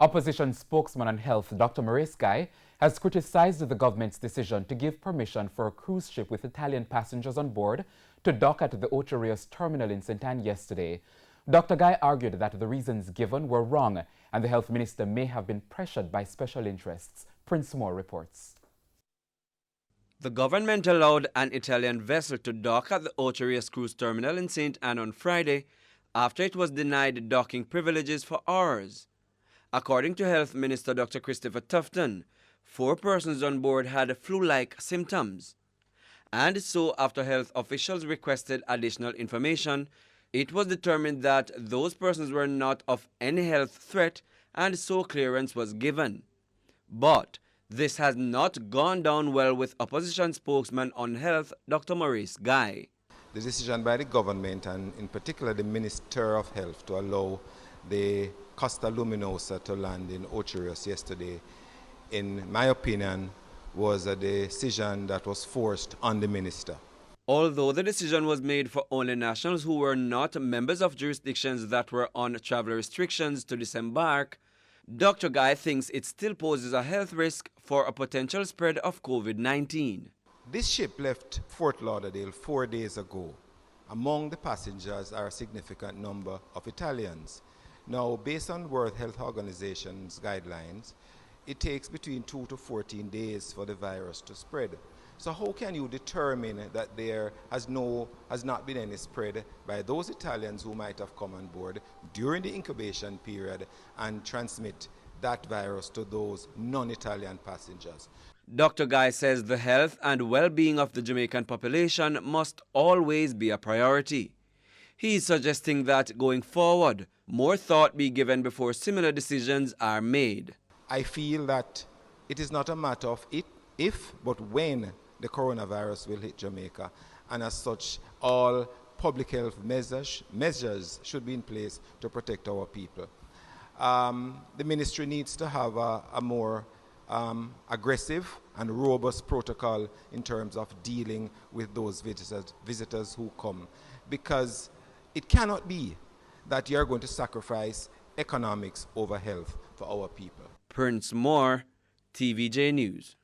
Opposition spokesman on health, Dr. Maurice Guy, has criticized the government's decision to give permission for a cruise ship with Italian passengers on board to dock at the Ocho Rios terminal in St. Anne yesterday. Dr. Guy argued that the reasons given were wrong and the health minister may have been pressured by special interests. Prince Moore reports. The government allowed an Italian vessel to dock at the Ocho Rios cruise terminal in St. Anne on Friday after it was denied docking privileges for hours. According to Health Minister Dr. Christopher Tufton, 4 persons on board had flu-like symptoms. And so, after health officials requested additional information, it was determined that those persons were not of any health threat, and so clearance was given. But this has not gone down well with opposition spokesman on health, Dr. Maurice Guy. The decision by the government, and in particular the Minister of Health, to allow the Costa Luminosa to land in Ocho Rios yesterday, in my opinion, was a decision that was forced on the minister. Although the decision was made for only nationals who were not members of jurisdictions that were on travel restrictions to disembark, Dr. Guy thinks it still poses a health risk for a potential spread of COVID-19. This ship left Fort Lauderdale 4 days ago. Among the passengers are a significant number of Italians. Now, based on World Health Organization's guidelines, it takes between 2 to 14 days for the virus to spread. So how can you determine that there has not been any spread by those Italians who might have come on board during the incubation period and transmit that virus to those non-Italian passengers? Dr. Guy says the health and well-being of the Jamaican population must always be a priority. He is suggesting that going forward, more thought be given before similar decisions are made. I feel that it is not a matter of if, but when the coronavirus will hit Jamaica. And as such, all public health measures should be in place to protect our people. The ministry needs to have a more aggressive and robust protocol in terms of dealing with those visitors who come, because it cannot be that you're going to sacrifice economics over health for our people. Prince Moore, TVJ News.